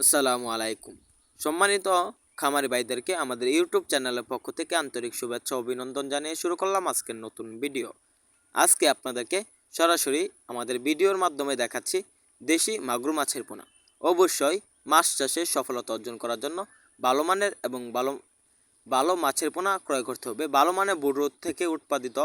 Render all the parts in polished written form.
আসসালামু আলাইকুম। সম্মানিত খামারি ভাইদেরকে আমাদের ইউটিউব চ্যানেলের পক্ষ থেকে আন্তরিক শুভেচ্ছা অভিনন্দন জানিয়ে শুরু করলাম আজকের নতুন ভিডিও। আজকে আপনাদেরকে সরাসরি আমাদের ভিডিওর মাধ্যমে দেখাচ্ছি দেশি মাগুর মাছের পোনা। অবশ্যই মাছ চাষে সফলতা অর্জন করার জন্য ভালো মানের এবং ভালো মাছের পোনা ক্রয় করতে হবে। ভালো মানের বুড়ো থেকে উৎপাদিত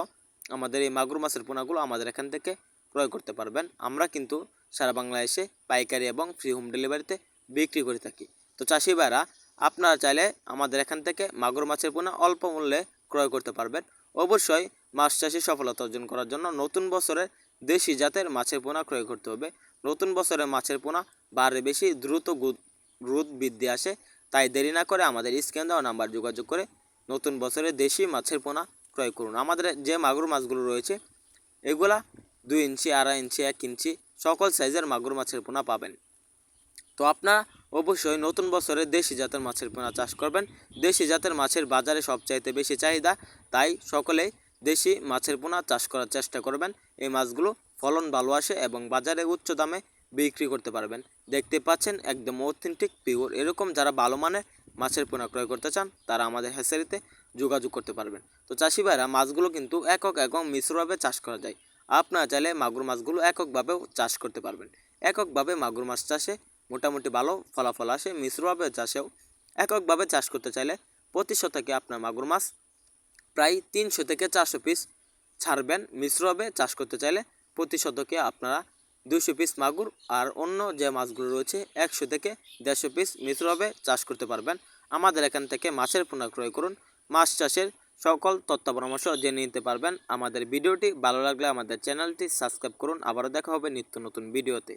আমাদের এই মাগুর মাছের পোনাগুলো আমাদের এখান থেকে ক্রয় করতে পারবেন। আমরা কিন্তু সারা বাংলাদেশে পাইকারি এবং ফ্রি হোম ডেলিভারিতে বিক্রি করে থাকি। তো চাষি ভাইরা, আপনারা চাইলে আমাদের এখান থেকে মাগুর মাছের পোনা অল্প মূল্যে ক্রয় করতে পারবেন। অবশ্যই মাছ চাষে সফলতা অর্জন করার জন্য নতুন বছরের দেশি জাতের মাছের পোনা ক্রয় করতে হবে। নতুন বছরের মাছের পোনা বাড়ে বেশি দ্রুত গ্রোথ বৃদ্ধি আসে। তাই দেরি না করে আমাদের স্ক্রিনে দেওয়া নাম্বার যোগাযোগ করে নতুন বছরে দেশি মাছের পোনা ক্রয় করুন। আমাদের যে মাগুর মাছগুলো রয়েছে এগুলা 2 ইঞ্চি, 2.5 ইঞ্চি, 1 ইঞ্চি সকল সাইজের মাগুর মাছের পোনা পাবেন। তো আপনারা অবশ্যই নতুন বছরে দেশি জাতের মাছের পোনা চাষ করবেন। দেশি জাতের মাছের বাজারে সবচাইতে বেশি চাহিদা, তাই সকলেই দেশি মাছের পোনা চাষ করার চেষ্টা করবেন। এই মাছগুলো ফলন ভালো আসে এবং বাজারে উচ্চ দামে বিক্রি করতে পারবেন। দেখতে পাচ্ছেন একদম অথেন্টিক পিওর। এরকম যারা ভালো মানের মাছের পোনা ক্রয় করতে চান তারা আমাদের হ্যাচারিতে যোগাযোগ করতে পারবেন। তো চাষি ভাইরা, মাছগুলো কিন্তু একক এবং মিশ্রভাবে চাষ করা যায়। আপনারা চাইলে মাগুর মাছগুলো এককভাবেও চাষ করতে পারবেন। এককভাবে মাগুর মাছ চাষে মোটামুটি ভালো ফলাফল আসে। মিশ্রভাবে চাষেও এককভাবে চাষ করতে চাইলে প্রতি শতকে আপনার মাগুর মাছ প্রায় 300 থেকে 400 পিস ছাড়বেন। মিশ্রভাবে চাষ করতে চাইলে প্রতি শতকে আপনারা 200 পিস মাগুর আর অন্য যে মাছগুলো রয়েছে 100 থেকে 150 পিস মিশ্রভাবে চাষ করতে পারবেন। আমাদের এখান থেকে মাছের পোনা ক্রয় করুন। মাছ চাষের সকল তথ্য পরামর্শ জেনে নিতে পারবেন। আমাদের ভিডিওটি ভালো লাগলে আমাদের চ্যানেলটি সাবস্ক্রাইব করুন। আবারও দেখা হবে নিত্য নতুন ভিডিওতে।